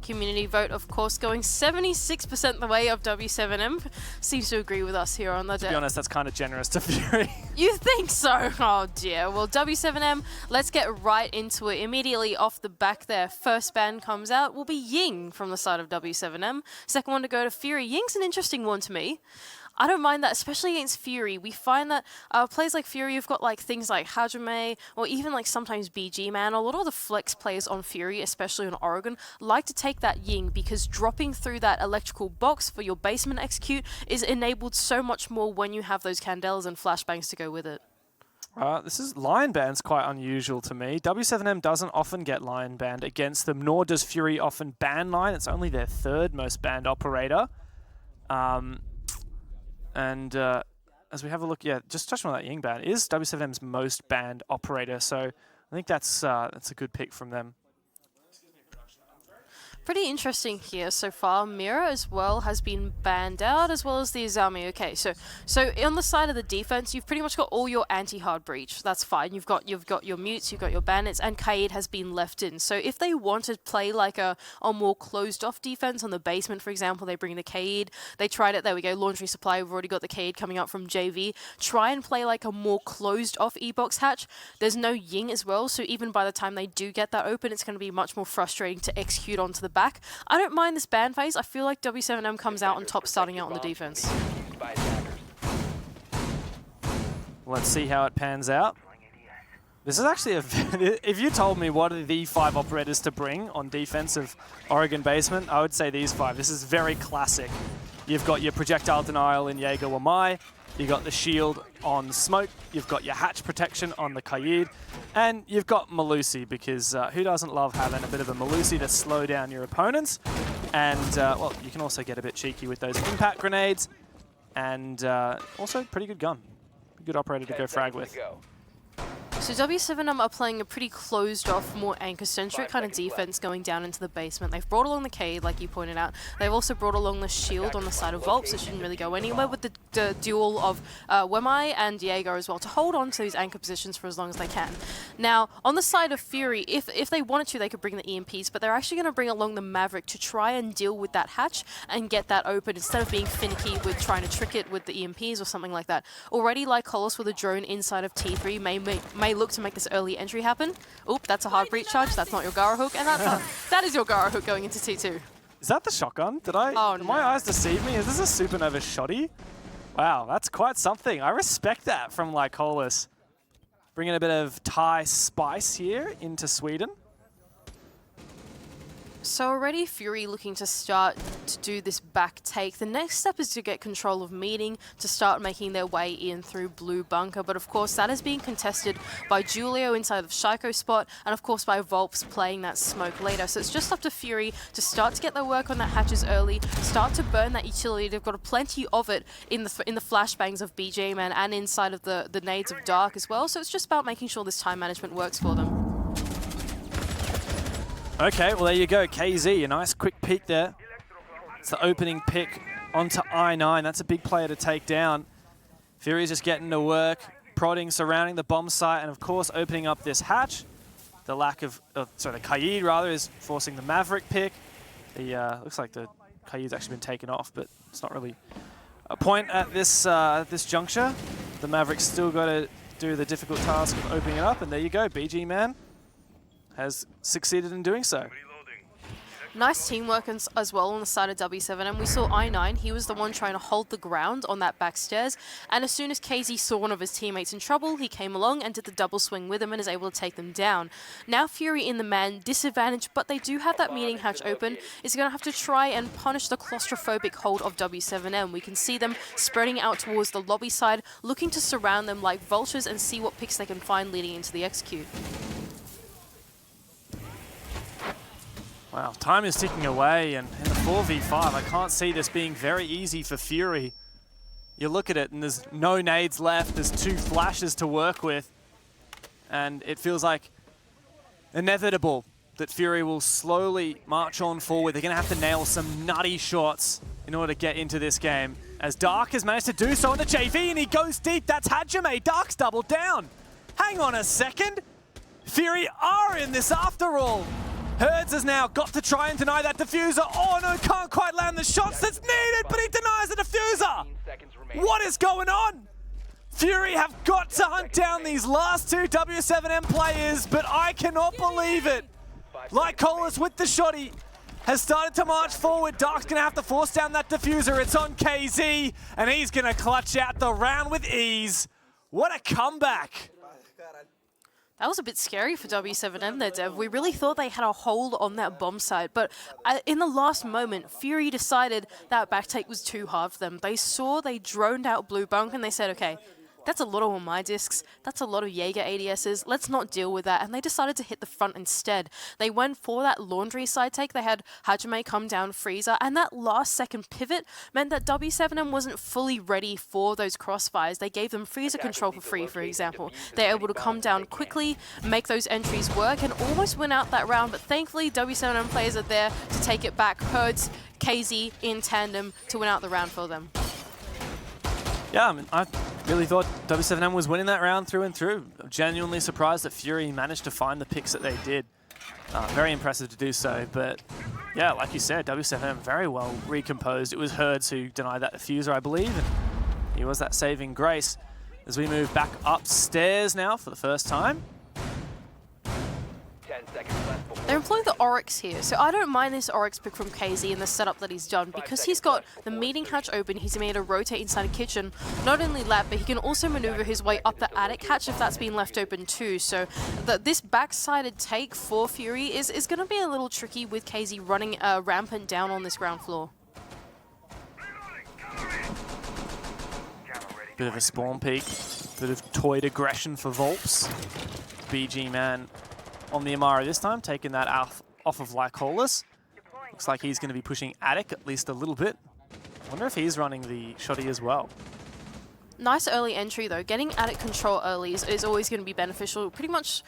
Community vote, of course, going 76% the way of W7M. Seems to agree with us here on the deck. To be honest, that's kind of generous to Fury. You think so? Oh dear. Well, W7M, let's get right into it. Immediately off the back there, first ban comes out will be Ying from the side of W7M. Second one to go to Fury. Ying's an interesting one to me. I don't mind that, especially against Fury. We find that players like Fury, you've got like things like Hajime, or even like sometimes BG Man. A lot of the flex players on Fury, especially on Oregon, like to take that Ying because dropping through that electrical box for your basement execute is enabled so much more when you have those Candelas and flashbangs to go with it. This is Lion Band's quite unusual to me. W7M doesn't often get Lion Band against them, nor does Fury often ban Lion. It's only their third most banned operator. And as we have a look, yeah, just touching on that Ying ban, is W7M's most banned operator. So I think that's a good pick from them. Pretty interesting here so far. Mira as well has been banned out, as well as the Izami. Okay, so on the side of the defense, you've pretty much got all your anti-hard breach. That's fine. You've got your mutes, you've got your bandits, and Kaid has been left in. So if they want to play like a more closed-off defense on the basement, for example, they bring the Kaid. They tried it. There we go. Laundry supply. We've already got the Kaid coming up from JV. Try and play like a more closed-off E-box hatch. There's no Ying as well, so even by the time they do get that open, it's going to be much more frustrating to execute onto the back. I don't mind this ban phase. I feel like W7M comes out on top starting out on the defense. Let's see how it pans out. This is actually if you told me what are the 5 operators to bring on defense of Oregon basement, I would say these 5. This is very classic. You've got your projectile denial in Jaeger Wamai. You've got the shield on Smoke, you've got your hatch protection on the Kaid, and you've got Malusi, because who doesn't love having a bit of a Malusi to slow down your opponents? And, well, you can also get a bit cheeky with those impact grenades, and also pretty good gun. Good operator to go frag with. So W7M are playing a pretty closed-off, more anchor-centric kind of defense going down into the basement. They've brought along the Kaid, like you pointed out. They've also brought along the shield on the side of Volps. It shouldn't really go anywhere with the duel of Wemai and Jaeger as well to hold on to these anchor positions for as long as they can. Now, on the side of Fury, if they wanted to, they could bring the EMPs, but they're actually going to bring along the Maverick to try and deal with that hatch and get that open instead of being finicky with trying to trick it with the EMPs or something like that. Already, like Colossus with a drone inside of T3 may look to make this early entry happen. Oop, that's a hard breach charge. That's not your Gara hook, and that is your Gara hook going into T2. Is that the shotgun? Did my eyes deceive me? Is this a supernova shotty? Wow, that's quite something. I respect that from Lycolis. Bringing a bit of Thai spice here into Sweden. So already Fury looking to start to do this back take. The next step is to get control of meeting, to start making their way in through Blue Bunker. But of course that is being contested by Julio inside of Shaiko spot, and of course by Volps playing that smoke later. So it's just up to Fury to start to get their work on that hatches early, start to burn that utility. They've got plenty of it in the flashbangs of BJ Man and inside of the nades of Dark as well. So it's just about making sure this time management works for them. Okay, well there you go, KZ, a nice quick peek there. It's the opening pick onto I9. That's a big player to take down. Fury's just getting to work, prodding, surrounding the bomb site, and of course opening up this hatch. The lack of, sorry, the Kaid rather is forcing the Maverick pick. The looks like the Kaid's actually been taken off, but it's not really a point at this this juncture. The Maverick's still got to do the difficult task of opening it up, and there you go, BG Man has succeeded in doing so. Nice teamwork as well on the side of W7M. We saw I9, he was the one trying to hold the ground on that back stairs, and as soon as KZ saw one of his teammates in trouble, he came along and did the double swing with him and is able to take them down. Now Fury in the man disadvantage, but they do have that meeting hatch open, is going to have to try and punish the claustrophobic hold of W7M. We can see them spreading out towards the lobby side, looking to surround them like vultures and see what picks they can find leading into the execute. Wow, time is ticking away, and in the 4v5, I can't see this being very easy for Fury. You look at it, and there's no nades left, there's 2 flashes to work with, and it feels like inevitable that Fury will slowly march on forward. They're going to have to nail some nutty shots in order to get into this game, as Dark has managed to do so on the JV, and he goes deep. That's Hajime. Dark's doubled down. Hang on a second. Fury are in this after all. Herds has now got to try and deny that diffuser. Oh no, can't quite land the shots that's needed, but he denies the diffuser. What is going on? Fury have got to hunt down these last two W7M players, but I cannot believe it. Lycolis with the shotty has started to march forward. Dark's going to have to force down that diffuser. It's on KZ, and he's going to clutch out the round with ease. What a comeback. That was a bit scary for W7M there, Dev. We really thought they had a hold on that bomb site, but in the last moment, Fury decided that backtake was too hard for them. They droned out Blue Bunk, and they said, okay, that's a lot on my discs, that's a lot of Jaeger ADSs, let's not deal with that, and they decided to hit the front instead. They went for that laundry side take, they had Hajime come down Freezer, and that last second pivot meant that W7M wasn't fully ready for those crossfires. They gave them Freezer control for free, for example. They're able to come down quickly, make those entries work, and almost win out that round, but thankfully W7M players are there to take it back. Herds, KZ in tandem to win out the round for them. Yeah, I mean, I really thought W7M was winning that round through and through. I'm genuinely surprised that Fury managed to find the picks that they did. Very impressive to do so, but yeah, like you said, W7M very well recomposed. It was Herds who denied that diffuser, I believe, and he was that saving grace. As we move back upstairs now for the first time. 10 seconds left before They're employing the Oryx here, so I don't mind this Oryx pick from KZ and the setup that he's done, because he's got the meeting hatch open, he's been able to rotate inside a kitchen, not only lap, but he can also maneuver his way up the attic hatch if that's been left open too. So this backsided take for Fury is going to be a little tricky with KZ running rampant down on this ground floor. Bit of a spawn peek, bit of toyed aggression for Volps. BG Man on the Amara this time, taking that off of Lycolis. Looks like he's going to be pushing Attic at least a little bit. Wonder if he's running the shotty as well. Nice early entry though. Getting Attic control early is always going to be beneficial, pretty much,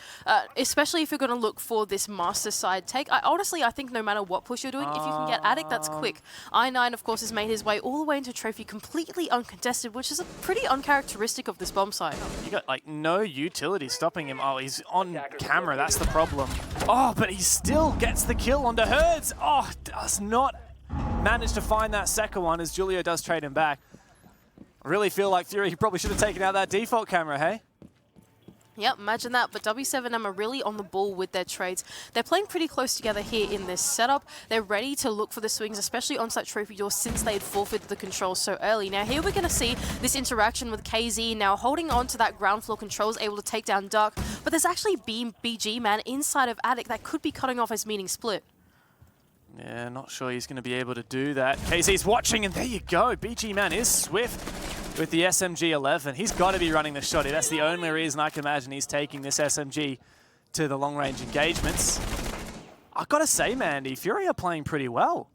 especially if you're going to look for this master side take. I think no matter what push you're doing, if you can get Attic, that's quick. I9, of course, has made his way all the way into Trophy completely uncontested, which is pretty uncharacteristic of this bomb site. You got like no utility stopping him. Oh, he's on camera, that's the problem. Oh, but he still gets the kill onto Herds. Oh, does not manage to find that second one as Julio does trade him back. I really feel like Fury probably should have taken out that default camera, hey? Yep, imagine that, but W7M are really on the ball with their trades. They're playing pretty close together here in this setup. They're ready to look for the swings, especially on site trophy door, since they had forfeited the controls so early. Now here we're going to see this interaction with KZ now holding on to that ground floor controls, able to take down Dark, but there's actually BG Man inside of Attic that could be cutting off his meeting split. Yeah, not sure he's going to be able to do that. KZ's watching, and there you go. BG Man is swift with the SMG-11. He's got to be running the shotty. That's the only reason I can imagine he's taking this SMG to the long-range engagements. I've got to say, Mandy, Fury are playing pretty well.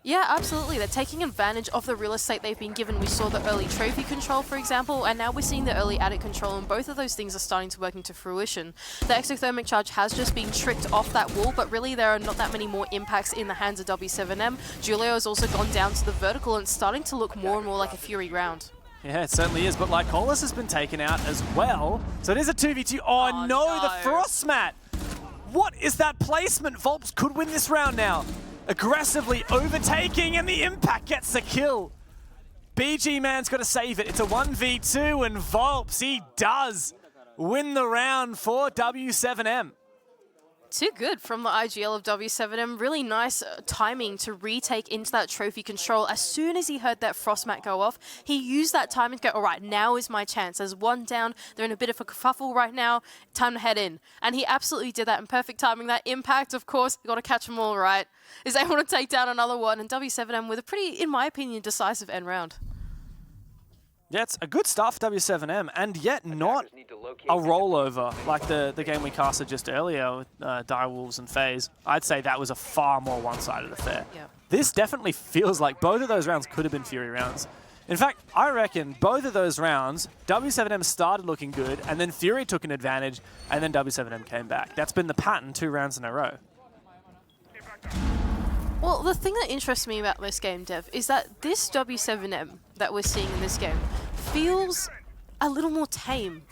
Yeah, absolutely. They're taking advantage of the real estate they've been given. We saw the early trophy control, for example, and now we're seeing the early Attic control, and both of those things are starting to work into fruition. The exothermic charge has just been tricked off that wall, but really there are not that many more impacts in the hands of W7M. Julio has also gone down to the vertical and starting to look more and more like a Fury round. Yeah, it certainly is, but Lycolis has been taken out as well. So it is a 2v2. Oh no, the Frostmat! What is that placement? Volps could win this round now. Aggressively overtaking, and the impact gets the kill. BG Man's got to save it. It's a 1v2, and Volps, he does win the round for W7M. Too good from the IGL of W7M. Really nice timing to retake into that trophy control. As soon as he heard that Frostmat go off, he used that timing to go, all right, now is my chance. There's one down. They're in a bit of a kerfuffle right now. Time to head in. And he absolutely did that in perfect timing. That impact, of course, you got to catch them all right. Is able to take down another one. And W7M with a pretty, in my opinion, decisive end round. Yeah, it's a good start for W7M, and yet not a rollover like the game we casted just earlier with Direwolves and FaZe. I'd say that was a far more one-sided affair. Yep. This definitely feels like both of those rounds could have been Fury rounds. In fact, I reckon both of those rounds, W7M started looking good, and then Fury took an advantage, and then W7M came back. That's been the pattern 2 rounds in a row. Well, the thing that interests me about this game, Dev, is that this W7M that we're seeing in this game feels a little more tame.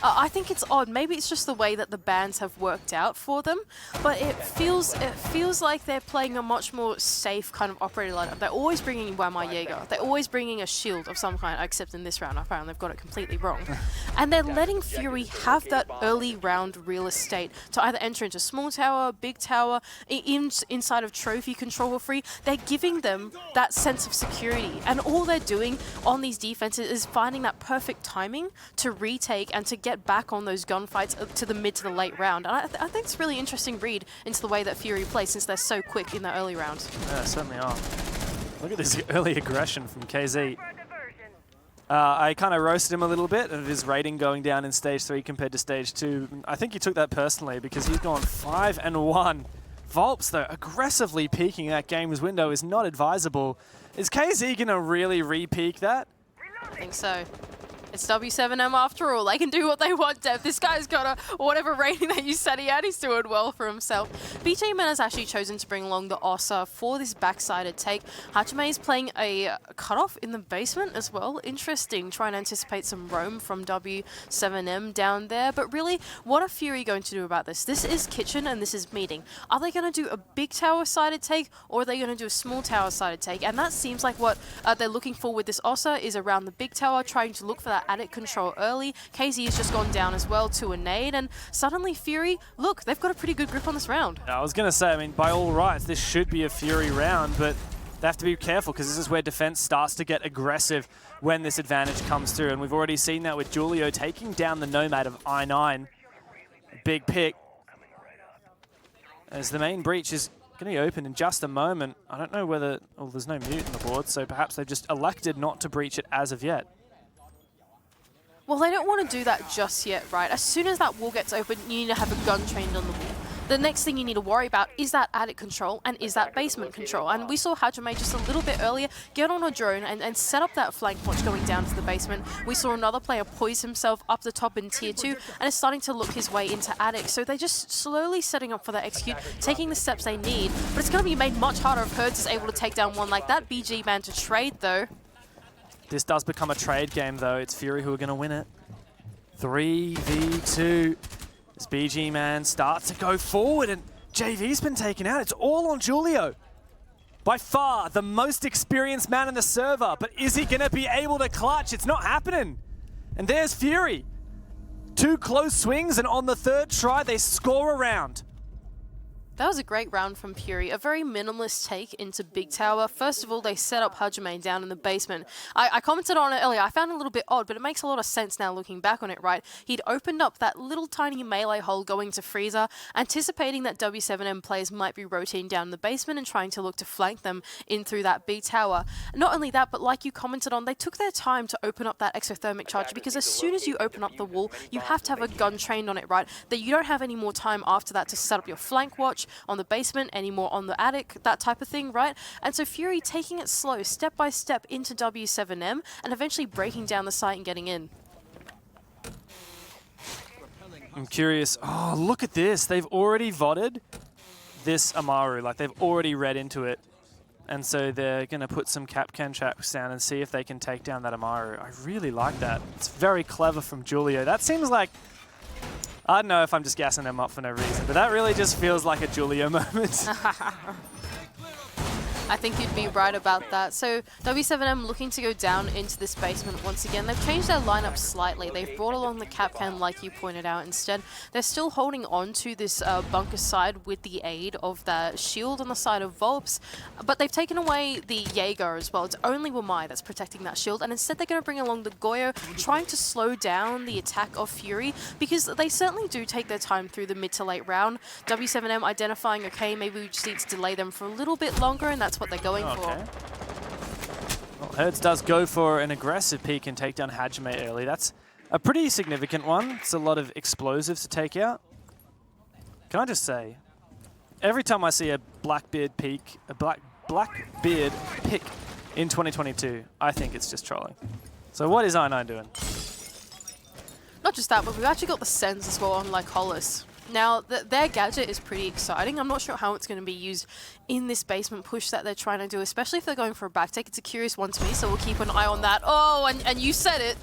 I think it's odd. Maybe it's just the way that the bans have worked out for them, but it feels like they're playing a much more safe kind of operator lineup. They're always bringing Weimar Jaeger. They're always bringing a shield of some kind, except in this round, apparently they've got it completely wrong. And they're letting Fury have that early round real estate to either enter into small tower, big tower, inside of trophy control for free. They're giving them that sense of security, and all they're doing on these defenses is finding that perfect timing to retake and to get back on those gunfights to the mid to the late round. And I think it's a really interesting read into the way that Fury plays, since they're so quick in the early round. Yeah, certainly are. Look at this early aggression from KZ. I kind of roasted him a little bit of his rating going down in Stage 3 compared to Stage 2. I think he took that personally because he's gone 5-1. Volps, though, aggressively peeking that game's window is not advisable. Is KZ going to really re-peak that? I think so. It's W7M after all. They can do what they want, Dev. This guy's got a whatever rating that you said he had. He's doing well for himself. BJ Man has actually chosen to bring along the Ossa for this backsided take. Hajime is playing a cutoff in the basement as well. Interesting. Trying to anticipate some roam from W7M down there. But really, what are Fury going to do about this? This is kitchen and this is meeting. Are they going to do a big tower-sided take, or are they going to do a small tower-sided take? And that seems like what they're looking for with this Ossa is around the big tower, trying to look for that attic control early. KZ has just gone down as well to a nade, and suddenly Fury, look, they've got a pretty good grip on this round. I was going to say, I mean, by all rights, this should be a Fury round, but they have to be careful because this is where defense starts to get aggressive when this advantage comes through, and we've already seen that with Julio taking down the Nomad of I9. Big pick. As the main breach is going to be open in just a moment. I don't know whether... Oh, there's no mute on the board, so perhaps they've just elected not to breach it as of yet. Well, they don't want to do that just yet, right? As soon as that wall gets open, you need to have a gun trained on the wall. The next thing you need to worry about is that attic control and is that basement control. And we saw Hajime just a little bit earlier get on a drone and set up that flank watch going down to the basement. We saw another player poise himself up the top in tier 2 and is starting to look his way into attic. So they're just slowly setting up for that execute, taking the steps they need. But it's going to be made much harder if Hertz is able to take down one like that. BG man to trade though. This does become a trade game though. It's Fury who are going to win it. 3v2. This BG man starts to go forward and JV's been taken out. It's all on Julio. By far the most experienced man in the server, but is he gonna be able to clutch? It's not happening. And there's Fury. 2 close swings, and on the 3rd try, they score a round. That was a great round from Fury, a very minimalist take into Big Tower. First of all, they set up Hajime down in the basement. I commented on it earlier, I found it a little bit odd, but it makes a lot of sense now looking back on it, right? He'd opened up that little tiny melee hole going to Freezer, anticipating that W7M players might be rotating down in the basement and trying to look to flank them in through that Big Tower. Not only that, but like you commented on, they took their time to open up that exothermic charge, because as soon as you open up the wall, you have to have a gun trained on it, right? That you don't have any more time after that to set up your flank watch on the basement, anymore on the attic, that type of thing, right? And so Fury taking it slow, step by step into W7M, and eventually breaking down the site and getting in. I'm curious. Oh, look at this. They've already VODed this Amaru. Like, they've already read into it. And so they're going to put some Capcan tracks down and see if they can take down that Amaru. I really like that. It's very clever from Julio. That seems like... I don't know if I'm just gassing them up for no reason, but that really just feels like a Julio moment. I think you'd be right about that. So W7M looking to go down into this basement once again. They've changed their lineup slightly. They've brought along the Capcan like you pointed out instead. They're still holding on to this bunker side with the aid of the shield on the side of Volps, but they've taken away the Jaeger as well. It's only Wamai that's protecting that shield, and instead they're going to bring along the Goyo, trying to slow down the attack of Fury, because they certainly do take their time through the mid to late round. W7M identifying, okay, maybe we just need to delay them for a little bit longer, and that's what they're going for. Well, Hertz does go for an aggressive peek and take down Hajime early. That's a pretty significant one. It's a lot of explosives to take out. Can I just say, every time I see a Blackbeard peak, a Blackbeard pick in 2022, I think it's just trolling. So what is I9 doing? Not just that, but we've actually got the Sens as well on like Hollis. Now, their gadget is pretty exciting. I'm not sure how it's going to be used in this basement push that they're trying to do, especially if they're going for a back take. It's a curious one to me, so we'll keep an eye on that. Oh, and you said it.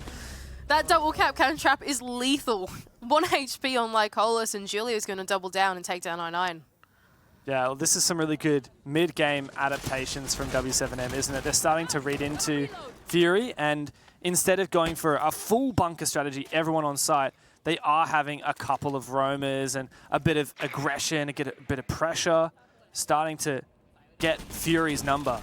That double cap cannon trap is lethal. 1 HP on Lycolis, and Julio's going to double down and take down I9. Yeah, well, this is some really good mid-game adaptations from W7M, isn't it? They're starting to read into Fury, and instead of going for a full bunker strategy, everyone on site, they are having a couple of roamers and a bit of aggression, a bit of pressure, starting to get Fury's number.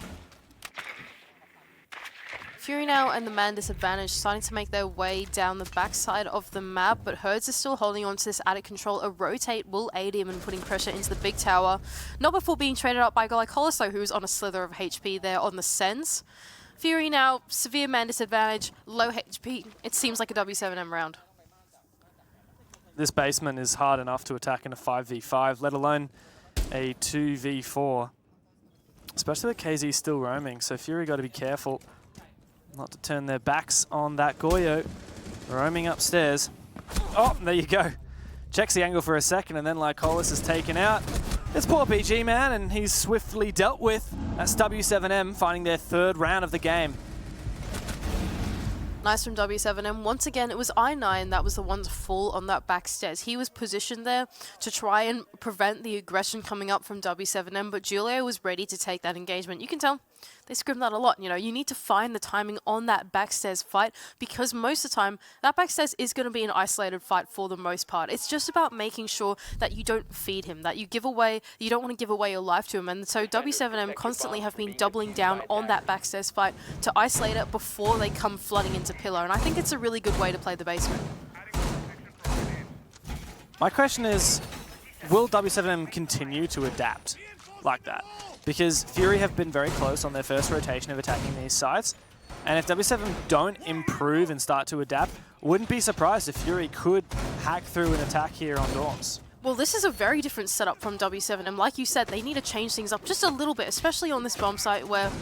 Fury now and the man disadvantage starting to make their way down the backside of the map, but Herds is still holding on to this attic control. A rotate will aid him in putting pressure into the big tower. Not before being traded up by Glycolis, though, who's on a slither of HP there on the Sens. Fury now, severe man disadvantage, low HP. It seems like a W7M round. This basement is hard enough to attack in a 5v5, let alone a 2v4. Especially with KZ still roaming, so Fury got to be careful not to turn their backs on that Goyo. Roaming upstairs. Oh, there you go. Checks the angle for a second, and then Lycolis is taken out. It's poor BG man, and he's swiftly dealt with. That's W7M finding their 3rd round of the game. Nice from W7M. Once again, it was I9 that was the one to fall on that backstairs. He was positioned there to try and prevent the aggression coming up from W7M, but Julio was ready to take that engagement. You can tell they scrimmed that a lot. You know, you need to find the timing on that backstairs fight, because most of the time, that backstairs is going to be an isolated fight for the most part. It's just about making sure that you don't feed him, that you don't want to give away your life to him. And so W7M constantly have been doubling down on that backstairs fight to isolate it before they come flooding into pillar. And I think it's a really good way to play the basement. My question is, will W7M continue to adapt like that? Because Fury have been very close on their first rotation of attacking these sites. And if W7 don't improve and start to adapt, wouldn't be surprised if Fury could hack through an attack here on Dorms. Well, this is a very different setup from W7M. Like you said, they need to change things up just a little bit, especially on this bomb site where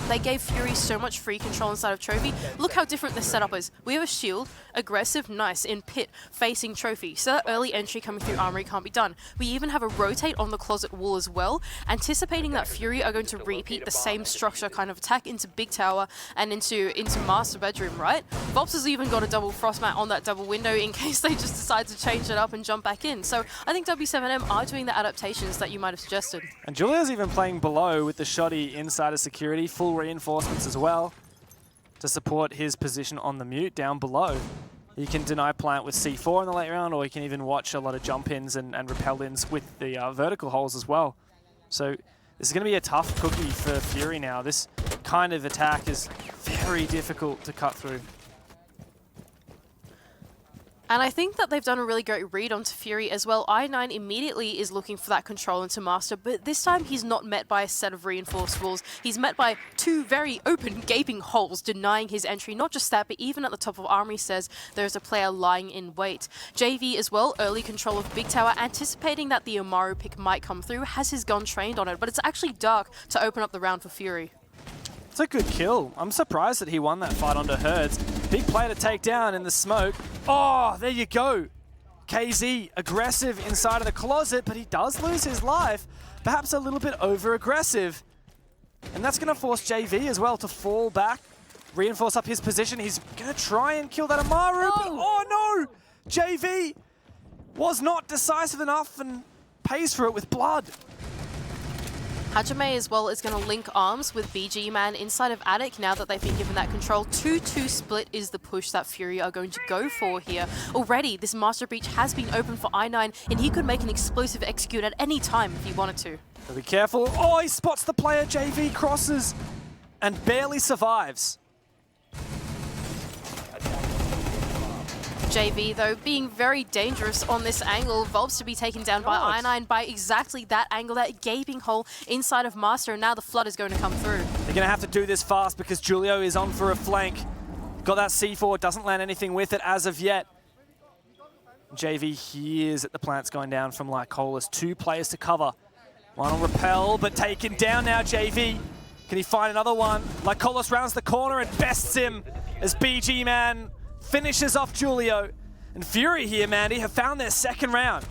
they gave Fury so much free control inside of Trophy. Look how different this setup is. We have a shield, aggressive, nice, in pit, facing Trophy. So that early entry coming through Armory can't be done. We even have a rotate on the closet wall as well, anticipating that Fury are going to repeat the same structure kind of attack into Big Tower and into Master Bedroom, right? Vops has even got a double Frostmat on that double window in case they just decide to change it up and jump back in. So I think W7M are doing the adaptations that you might have suggested. And Julia's even playing below with the shoddy inside of security, full reinforcements as well to support his position on the mute down below. You can deny plant with C4 in the late round, or you can even watch a lot of jump-ins and repel-ins with the vertical holes as well. So this is going to be a tough cookie for Fury now. This kind of attack is very difficult to cut through. And I think that they've done a really great read onto Fury as well. I9 immediately is looking for that control into Master, but this time he's not met by a set of reinforced walls. He's met by 2 very open, gaping holes denying his entry. Not just that, but even at the top of Armory says there's a player lying in wait. JV as well, early control of Big Tower, anticipating that the Amaru pick might come through, has his gun trained on it, but it's actually dark to open up the round for Fury. It's a good kill. I'm surprised that he won that fight onto Herds. Big play to take down in the smoke. Oh, there you go. KZ, aggressive inside of the closet, but he does lose his life. Perhaps a little bit over-aggressive. And that's going to force JV as well to fall back, reinforce up his position. He's going to try and kill that Amaru, but oh no! JV was not decisive enough and pays for it with blood. Hajime as well is going to link arms with BG Man inside of Attic now that they've been given that control. 2-2 split is the push that Fury are going to go for here. Already, this Master Breach has been open for I9, and he could make an explosive execute at any time if he wanted to. So be careful. Oh, he spots the player. JV crosses and barely survives. JV, though, being very dangerous on this angle. Volps to be taken down by I9 by exactly that angle, that gaping hole inside of Master, and now the flood is going to come through. They're going to have to do this fast because Julio is on for a flank. Got that C4, doesn't land anything with it as of yet. JV hears that the plant's going down from Lycolis. 2 players to cover. One on repel, but taken down now, JV. Can he find another one? Lycolis rounds the corner and bests him as BG Man finishes off Julio. And Fury here, Mandy, have found their 2nd round.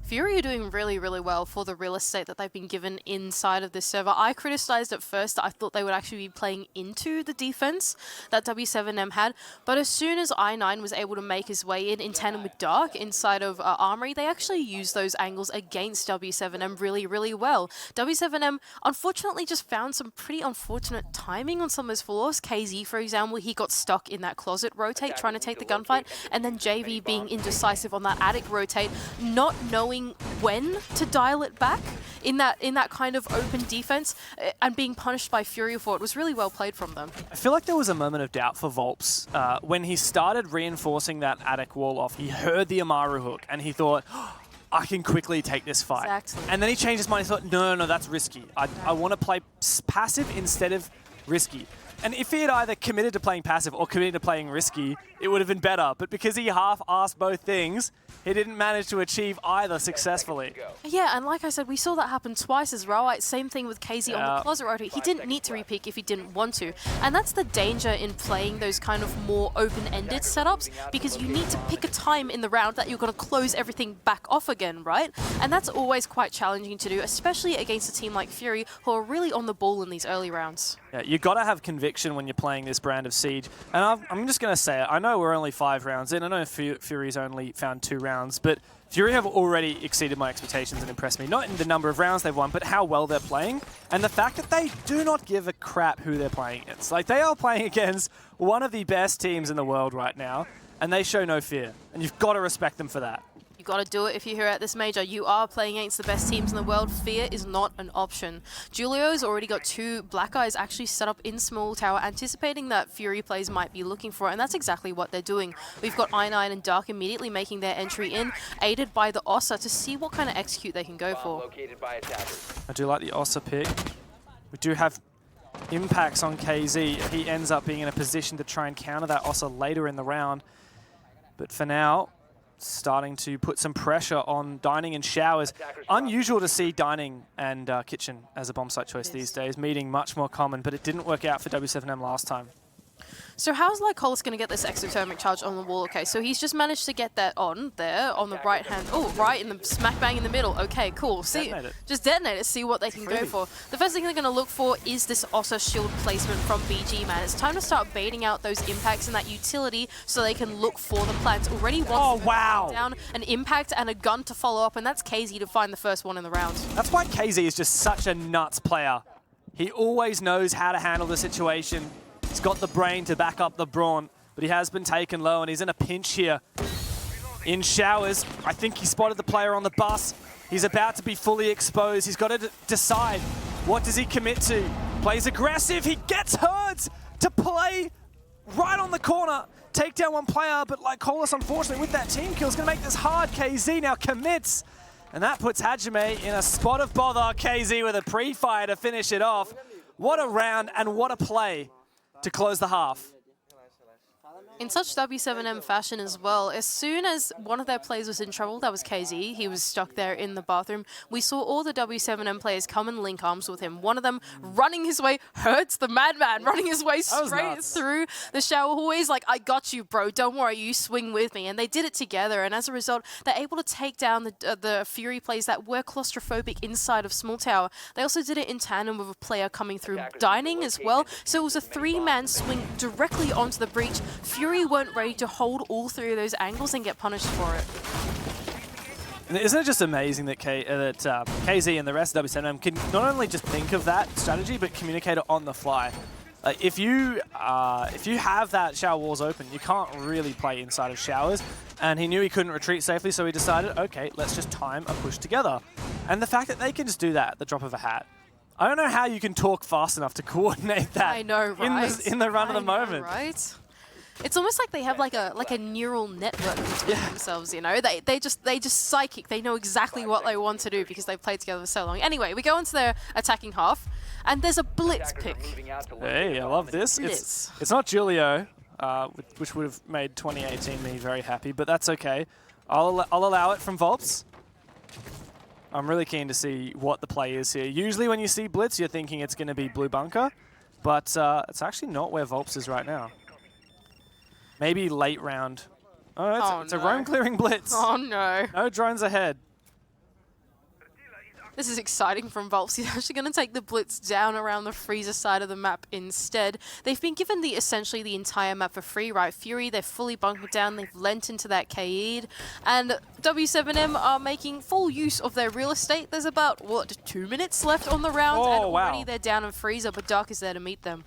Fury are doing really, really well for the real estate that they've been given inside of this server. I criticized at first that I thought they would actually be playing into the defense that W7M had, but as soon as I9 was able to make his way in tandem with Dark inside of Armory, they actually used those angles against W7M really, really well. W7M unfortunately just found some pretty unfortunate timing on some of his floors. KZ, for example, he got stuck in that closet rotate trying to take the gunfight, and then JV being indecisive on that attic rotate, not knowing when to dial it back in that kind of open defense, and being punished by Fury for it was really well played from them. I feel like there was a moment of doubt for Volps. When he started reinforcing that attic wall off, he heard the Amaru hook and he thought, oh, I can quickly take this fight. Exactly. And then he changed his mind. He thought, no, that's risky. I want to play passive instead of risky. And if he had either committed to playing passive or committed to playing risky, it would have been better. But because he half-assed both things, he didn't manage to achieve either successfully. Yeah, and like I said, we saw that happen twice as well. Same thing with KZ on the closet rotate. He didn't need to repeak if he didn't want to. And that's the danger in playing those kind of more open-ended setups, because you need to pick a time in the round that you're going to close everything back off again, right? And that's always quite challenging to do, especially against a team like Fury, who are really on the ball in these early rounds. Yeah, you got to have conviction when you're playing this brand of Siege. And I'm just going to say it. I know we're only 5 rounds in. I know Fury's only found 2 rounds, but Fury have already exceeded my expectations and impressed me. Not in the number of rounds they've won, but how well they're playing. And the fact that they do not give a crap who they're playing against. Like, they are playing against one of the best teams in the world right now, and they show no fear. And you've got to respect them for that. You got to do it if you're here at this major. You are playing against the best teams in the world. Fear is not an option. Julio's already got 2 Black Eyes actually set up in small tower, anticipating that Fury players might be looking for it, and that's exactly what they're doing. We've got I9 and Dark immediately making their entry in, aided by the Ossa, to see what kind of execute they can go for. I do like the Ossa pick. We do have impacts on KZ. He ends up being in a position to try and counter that Ossa later in the round. But for now, starting to put some pressure on Dining and Showers. Unusual to see Dining and Kitchen as a bomb site choice these days, meeting much more common, but it didn't work out for W7M last time. So how's Lycolis going to get this exothermic charge on the wall? Okay, so he's just managed to get that on there on the right hand. Oh, right in the smack bang in the middle. Okay, cool. See, just detonate it, see what they can go for. The first thing they're going to look for is this Ossa shield placement from BG, man. It's time to start baiting out those impacts and that utility so they can look for the plants. Already wants down an impact and a gun to follow up, and that's KZ to find the first one in the round. That's why KZ is just such a nuts player. He always knows how to handle the situation. He's got the brain to back up the brawn, but he has been taken low, and he's in a pinch here. In Showers, I think he spotted the player on the bus. He's about to be fully exposed. He's got to decide, what does he commit to? Plays aggressive, he gets Herds to play right on the corner. Take down one player, but Lycolis, unfortunately, with that team kill, is going to make this hard. KZ now commits, and that puts Hajime in a spot of bother. KZ with a pre-fire to finish it off. What a round and what a play to close the half. In such W7M fashion as well, as soon as one of their players was in trouble, that was KZ, he was stuck there in the bathroom, we saw all the W7M players come and link arms with him. One of them running his way, Hurts the madman, running his way straight through the shower hallways, like, I got you, bro, don't worry, you swing with me. And they did it together, and as a result, they're able to take down the Fury players that were claustrophobic inside of Small Tower. They also did it in tandem with a player coming through Dining as well, so it was a 3-man swing directly onto the breach. Fury weren't ready to hold all 3 of those angles and get punished for it. And isn't it just amazing that KZ and the rest of W7M can not only just think of that strategy, but communicate it on the fly? Like, if you have that shower walls open, you can't really play inside of Showers. And he knew he couldn't retreat safely, so he decided, okay, let's just time a push together. And the fact that they can just do that at the drop of a hat, I don't know how you can talk fast enough to coordinate that. I know, right? in the run of the moment. Right? It's almost like they have like a neural network between themselves, you know? They just psychic. They know exactly what they want to do because they've played together for so long. Anyway, we go into their attacking half, and there's a blitz pick. Hey, I love this. It's not Julio, which would have made 2018 me very happy, but that's okay. I'll allow it from Volps. I'm really keen to see what the play is here. Usually when you see blitz, you're thinking it's going to be blue bunker, but it's actually not where Volps is right now. Maybe late round. Oh, it's a roam clearing blitz. Oh no. No drones ahead. This is exciting from Volps. He's actually going to take the blitz down around the freezer side of the map instead. They've been given essentially the entire map for free, right? Fury, they're fully bunkered down. They've lent into that KE'd. And W7M are making full use of their real estate. There's about, 2 minutes left on the round. Oh, and already wow. they're down in freezer, but Dark is there to meet them.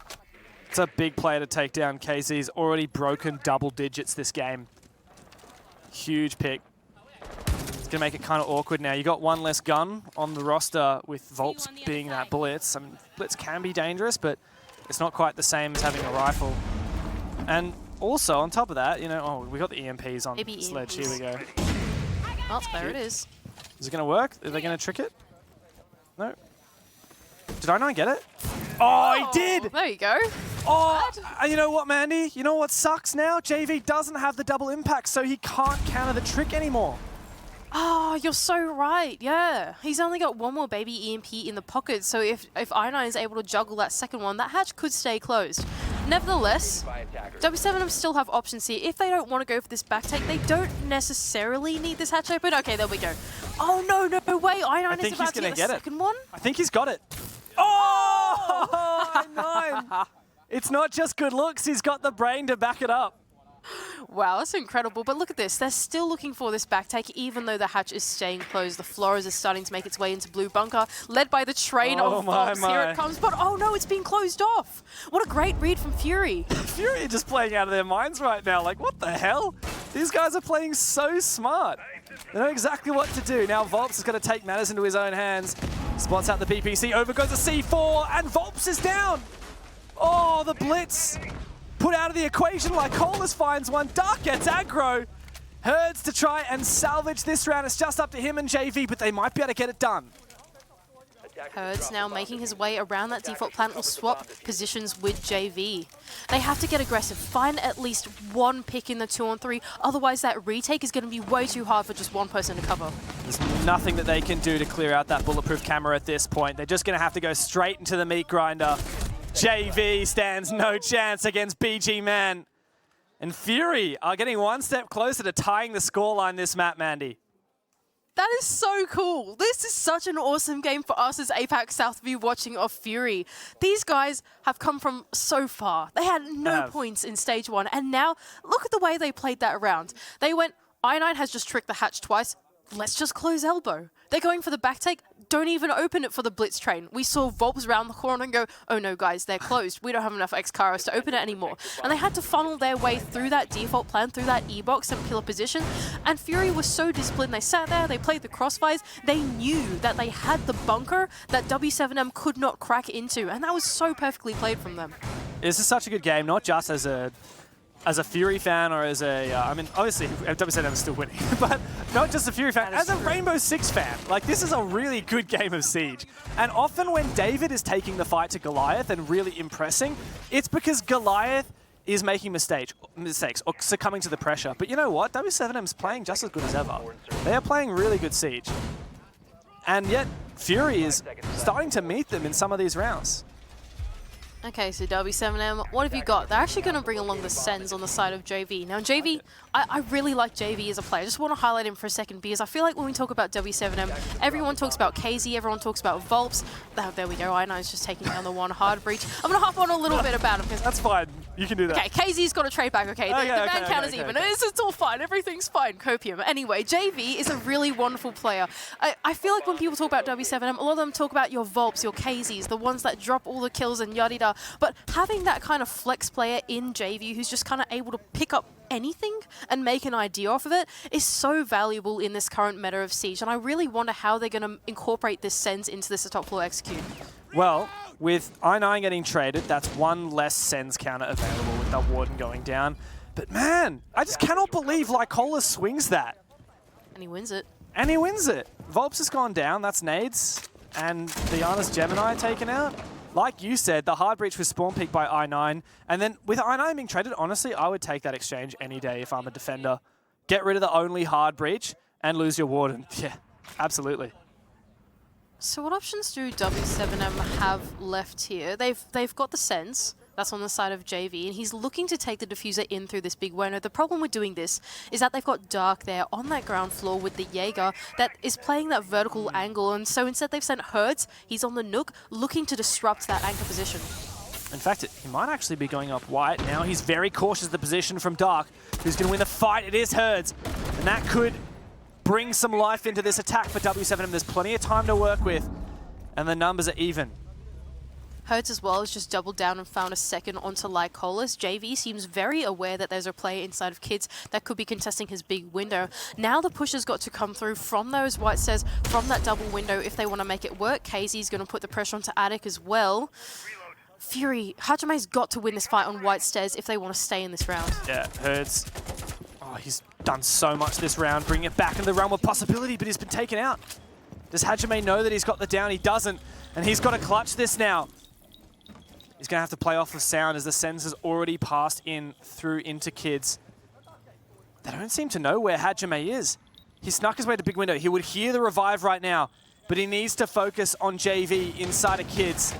It's a big player to take down. KZ's already broken double digits this game. Huge pick. It's going to make it kind of awkward now. You got one less gun on the roster with Volps being that blitz. I mean, blitz can be dangerous, but it's not quite the same as having a rifle. And also, on top of that, you know, oh, we got the EMPs on Maybe Sledge. EMPs. Here we go. Oh, there it is. Is it going to work? Are they going to trick it? No. Did I not get it? Oh, he did! There you go. Oh, you know what, Mandy? You know what sucks now? JV doesn't have the double impact, so he can't counter the trick anymore. Oh, you're so right, yeah. He's only got one more baby EMP in the pocket, so if I9 is able to juggle that second one, that hatch could stay closed. Nevertheless, W7M still have options here. If they don't want to go for this back take, they don't necessarily need this hatch open. Okay, there we go. Oh, no way. I9 is about to get the second one. I think he's got it. Oh, I9. It's not just good looks, he's got the brain to back it up. Wow, that's incredible. But look at this. They're still looking for this back take, even though the hatch is staying closed. The Flores is starting to make its way into blue bunker, led by the train of Volps. Here it comes. But oh no, it's been closed off. What a great read from Fury. Fury are just playing out of their minds right now. Like, what the hell? These guys are playing so smart. They know exactly what to do. Now Volps is going to take matters into his own hands. Spots out the BPC. Over goes the C4, and Volps is down. Oh, the blitz. Put out of the equation like Colas finds one. Dark gets aggro. Herds to try and salvage this round. It's just up to him and JV, but they might be able to get it done. Herds now making his way around that default plant will swap positions with JV. They have to get aggressive, find at least one pick in the 2-on-3, otherwise that retake is going to be way too hard for just one person to cover. There's nothing that they can do to clear out that bulletproof camera at this point. They're just going to have to go straight into the meat grinder. JV stands no chance against BG Man. And Fury are getting one step closer to tying the scoreline this map, Mandy. That is so cool. This is such an awesome game for us as APAC South to be watching of Fury. These guys have come from so far. They had no points in stage one, and now look at the way they played that round. They went, I9 has just tricked the hatch twice. Let's just close elbow. They're going for the back take. Don't even open it for the blitz train. We saw Volps round the corner and go, oh no guys, they're closed. We don't have enough X-Karos to open it anymore. And they had to funnel their way through that default plan, through that E-box and pillar position. And Fury was so disciplined. They sat there, they played the crossfires. They knew that they had the bunker that W7M could not crack into. And that was so perfectly played from them. This is such a good game, not just as a Fury fan or as a, I mean, obviously W7M is still winning, but not just a Fury fan, as a Rainbow Six fan. Like, this is a really good game of Siege. And often when David is taking the fight to Goliath and really impressing, it's because Goliath is making mistakes or succumbing to the pressure. But you know what? W7M is playing just as good as ever. They are playing really good Siege. And yet, Fury is starting to meet them in some of these rounds. Okay, so W7M, what have you got? They're actually going to bring along the Sens on the side of JV. Now, JV, I really like JV as a player. I just want to highlight him for a second because I feel like when we talk about W7M, everyone talks about KZ, everyone talks about Volps. There we go, I9 is just taking down the one hard breach. I'm going to hop on a little bit about him because... That's fine. You can do that. Okay, KZ's got a trade back, okay? The man count is even. It's all fine. Everything's fine. Copium. Anyway, JV is a really wonderful player. I feel like when people talk about W7M, a lot of them talk about your Volps, your KZs, the ones that drop all the kills and yada-da. But having that kind of flex player in JV who's just kind of able to pick up anything and make an idea off of it is so valuable in this current meta of Siege. And I really wonder how they're going to incorporate this Sens into this top floor execute. Well, with I9 getting traded, that's one less Sens counter available with that Warden going down. But man, I just cannot believe Lycola swings that. And he wins it. And he wins it. Volps has gone down, that's nades. And Diana's Gemini taken out. Like you said, the hard breach was spawn peaked by I9. And then with I9 being traded, honestly, I would take that exchange any day if I'm a defender. Get rid of the only hard breach and lose your Warden. Yeah, absolutely. So what options do W7M have left here? They've got the Sens. That's on the side of JV, and he's looking to take the diffuser in through this big window. The problem with doing this is that they've got Dark there on that ground floor with the Jaeger that is playing that vertical angle, and so instead they've sent Hertz. He's on the Nook, looking to disrupt that anchor position. In fact, he might actually be going up white now. He's very cautious of the position from Dark. Who's going to win the fight? It is Hertz, and that could bring some life into this attack for W7M. There's plenty of time to work with, and the numbers are even. Hertz as well has just doubled down and found a second onto Lycolis. JV seems very aware that there's a player inside of Kids that could be contesting his big window. Now the push has got to come through from those White Stairs, from that double window if they want to make it work. KZ's going to put the pressure onto Attic as well. Fury, Hajame's got to win this fight on White Stairs if they want to stay in this round. Yeah, Hertz. Oh, he's done so much this round, bringing it back into the realm of possibility, but he's been taken out. Does Hajime know that he's got the down? He doesn't, and he's got to clutch this now. He's going to have to play off the sound as the sensor's already passed in through into Kids. They don't seem to know where Hajime is. He snuck his way to big window. He would hear the revive right now, but he needs to focus on JV inside of Kids.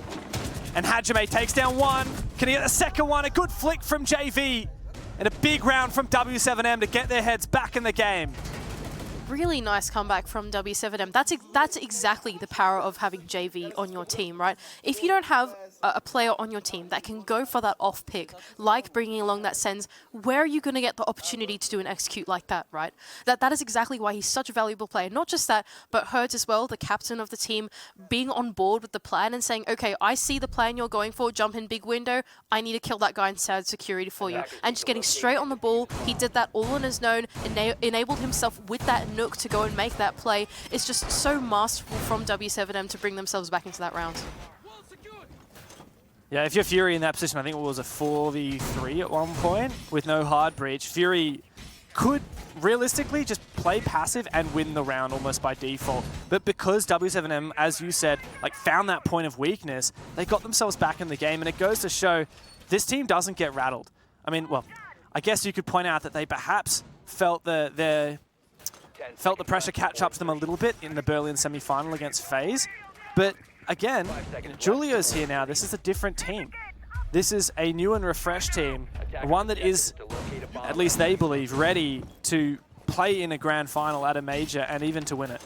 And Hajime takes down one. Can he get the second one? A good flick from JV. And a big round from W7M to get their heads back in the game. Really nice comeback from W7M. That's exactly the power of having JV on your team, right? If you don't have a player on your team that can go for that off pick, like bringing along that Sens, where are you going to get the opportunity to do an execute like that, right? That is exactly why he's such a valuable player. Not just that, but Hertz as well, the captain of the team, being on board with the plan and saying, okay, I see the plan you're going for, jump in big window, I need to kill that guy inside security for you. And just getting straight on the ball, he did that all on his own, enabled himself with that Nook to go and make that play. It's just so masterful from W7M to bring themselves back into that round. Yeah, if you're Fury in that position, I think it was a 4v3 at one point with no hard breach. Fury could realistically just play passive and win the round almost by default. But because W7M, as you said, like found that point of weakness, they got themselves back in the game, and it goes to show this team doesn't get rattled. I mean, well, I guess you could point out that they perhaps felt the pressure catch up to them a little bit in the Berlin semi-final against FaZe, but again, Julio's here now. This is a different team. This is a new and refreshed team, one that is, at least they believe, ready to play in a grand final at a major and even to win it.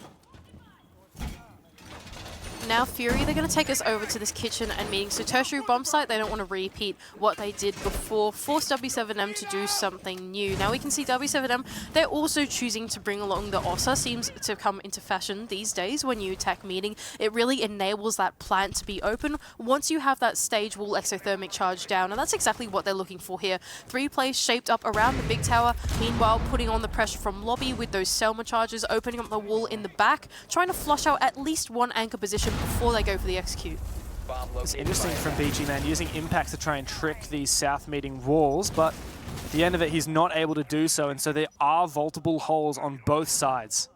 Now Fury, they're going to take us over to this kitchen and meeting. So tertiary bomb site, they don't want to repeat what they did before, force W7M to do something new. Now we can see W7M, they're also choosing to bring along the Ossa. Seems to come into fashion these days when you attack meeting. It really enables that plant to be open once you have that stage wall exothermic charge down, and that's exactly what they're looking for here. 3 plays shaped up around the big tower, meanwhile putting on the pressure from lobby with those Selma charges, opening up the wall in the back, trying to flush out at least one anchor position before they go for the execute. It's interesting from BG Man using impacts to try and trick these south meeting walls, but at the end of it, he's not able to do so, and so there are vaultable holes on both sides.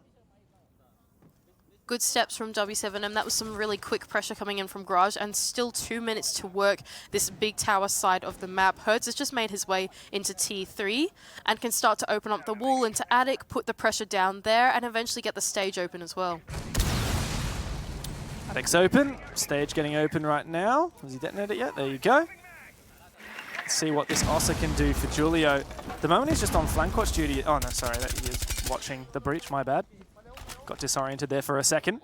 Good steps from W7M. That was some really quick pressure coming in from Garage, and still 2 minutes to work this big tower side of the map. Hertz has just made his way into T3 and can start to open up the wall into Attic, put the pressure down there, and eventually get the stage open as well. Attic's open. Stage getting open right now. Has he detonated it yet? There you go. Let's see what this Ossa can do for Julio. The moment he's just on flank watch duty. Oh no, sorry, that he is watching the breach, my bad. Got disoriented there for a second.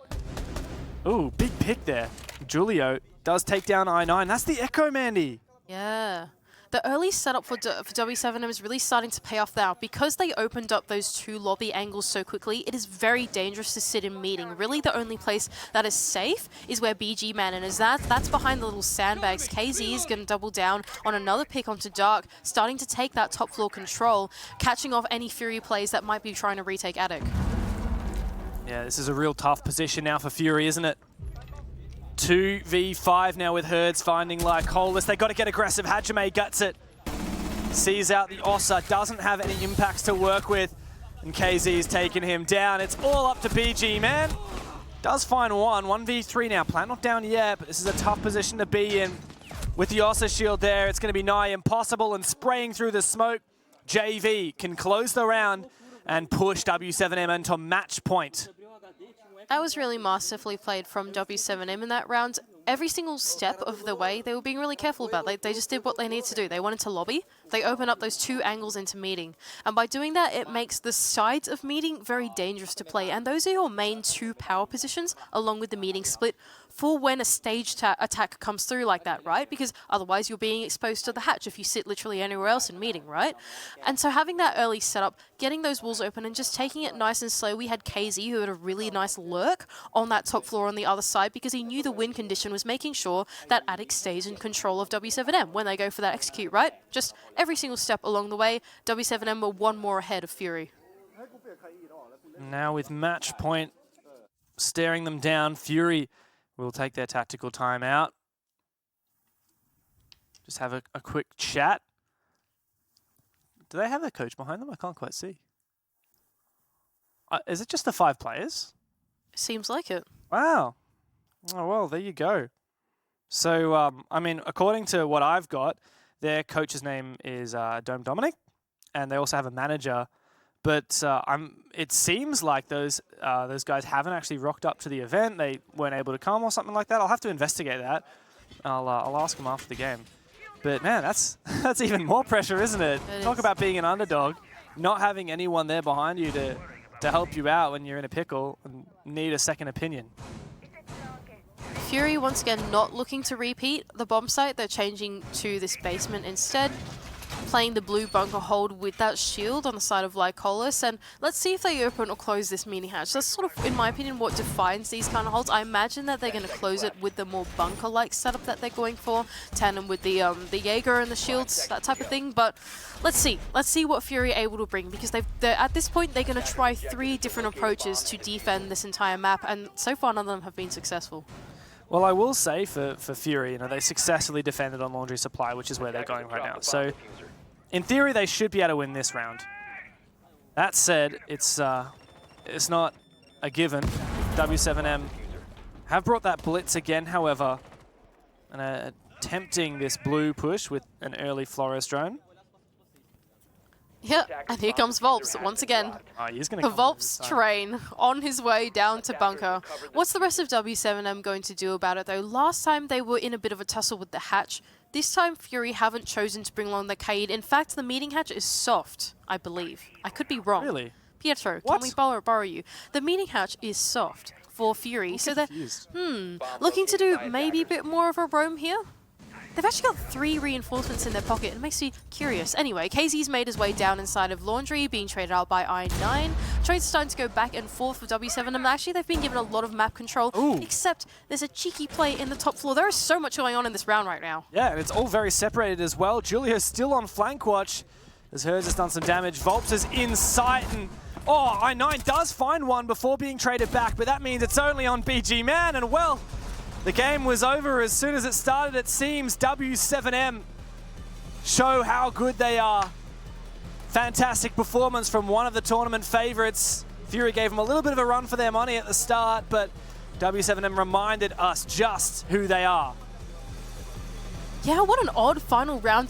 Ooh, big pick there. Julio does take down I9. That's the Echo, Mandy. Yeah. The early setup for W7M is really starting to pay off now. Because they opened up those 2 lobby angles so quickly, it is very dangerous to sit in meeting. Really, the only place that is safe is where BG Man is. That's behind the little sandbags. KZ is going to double down on another pick onto Dark, starting to take that top floor control, catching off any Fury plays that might be trying to retake Attic. Yeah, this is a real tough position now for Fury, isn't it? 2v5 now with Hertz finding Lycolis. They got to get aggressive. Hajime guts it. Sees out the Ossa. Doesn't have any impacts to work with. And KZ's taking him down. It's all up to BG, man. Does find one. 1v3 now. Plant not down yet, but this is a tough position to be in. With the Ossa shield there, it's going to be nigh impossible. And spraying through the smoke, JV can close the round and push W7M into match point. That was really masterfully played from W7M in that round. every single step of the way, they were being really careful about. They just did what they needed to do. They wanted to lobby. They open up those 2 angles into meeting. And by doing that, it makes the sides of meeting very dangerous to play. And those are your main 2 power positions, along with the meeting split, for when a stage attack comes through like that, right? Because otherwise you're being exposed to the hatch if you sit literally anywhere else in meeting, right? And so having that early setup, getting those walls open and just taking it nice and slow. We had KZ who had a really nice lurk on that top floor on the other side because he knew the win condition was making sure that Addict stays in control of W7M when they go for that execute, right? Just every single step along the way, W7M were 1 more ahead of Fury. Now with match point staring them down, Fury will take their tactical timeout. Just have a quick chat. Do they have their coach behind them? I can't quite see. Is it just the 5 players? Seems like it. Wow. Oh, well, there you go. So, I mean, according to what I've got, their coach's name is Dome Dominic, and they also have a manager. But it seems like those guys haven't actually rocked up to the event. They weren't able to come or something like that. I'll have to investigate that. I'll ask them after the game. But man, that's even more pressure, isn't it? Talk about being an underdog, not having anyone there behind you to help you out when you're in a pickle and need a second opinion. Fury once again not looking to repeat the bomb site. They're changing to this basement instead. Playing the blue bunker hold with that shield on the side of Lycolis, and let's see if they open or close this meeting hatch. That's sort of, in my opinion, what defines these kind of holds. I imagine that they're going to close it with the more bunker-like setup that they're going for, tandem with the Jaeger and the shields, that type of thing. But let's see. Let's see what Fury are able to bring, because they're at this point they're going to try 3 different approaches to defend this entire map, and so far none of them have been successful. Well, I will say for Fury, they successfully defended on Laundry Supply, which is where they're going right now. So, in theory, they should be able to win this round. That said, it's not a given. W7M have brought that blitz again, however, and attempting this blue push with an early Flores drone. Yeah, and here comes Volps once again. Oh, he's going The to Volps train on his way down to bunker. What's the rest of W7M going to do about it, though? Last time they were in a bit of a tussle with the hatch. This time Fury haven't chosen to bring along the Cade. In fact, the meeting hatch is soft, I believe. I could be wrong. Really? Pietro, What? can we borrow you? The meeting hatch is soft for Fury. So they're looking to do maybe a bit more of a roam here. They've actually got 3 reinforcements in their pocket. It makes me curious. Anyway, KZ's made his way down inside of Laundry, being traded out by I9. Trades starting to go back and forth for W7M. Actually, they've been given a lot of map control, except there's a cheeky play in the top floor. There is so much going on in this round right now. Yeah, and it's all very separated as well. Julia's still on flank watch, as hers has done some damage. Volps is in sight, and I9 does find one before being traded back, but that means it's only on BG Man, and well, the game was over as soon as it started, it seems. W7M show how good they are. Fantastic performance from one of the tournament favorites. Fury gave them a little bit of a run for their money at the start, but W7M reminded us just who they are. Yeah, what an odd final round to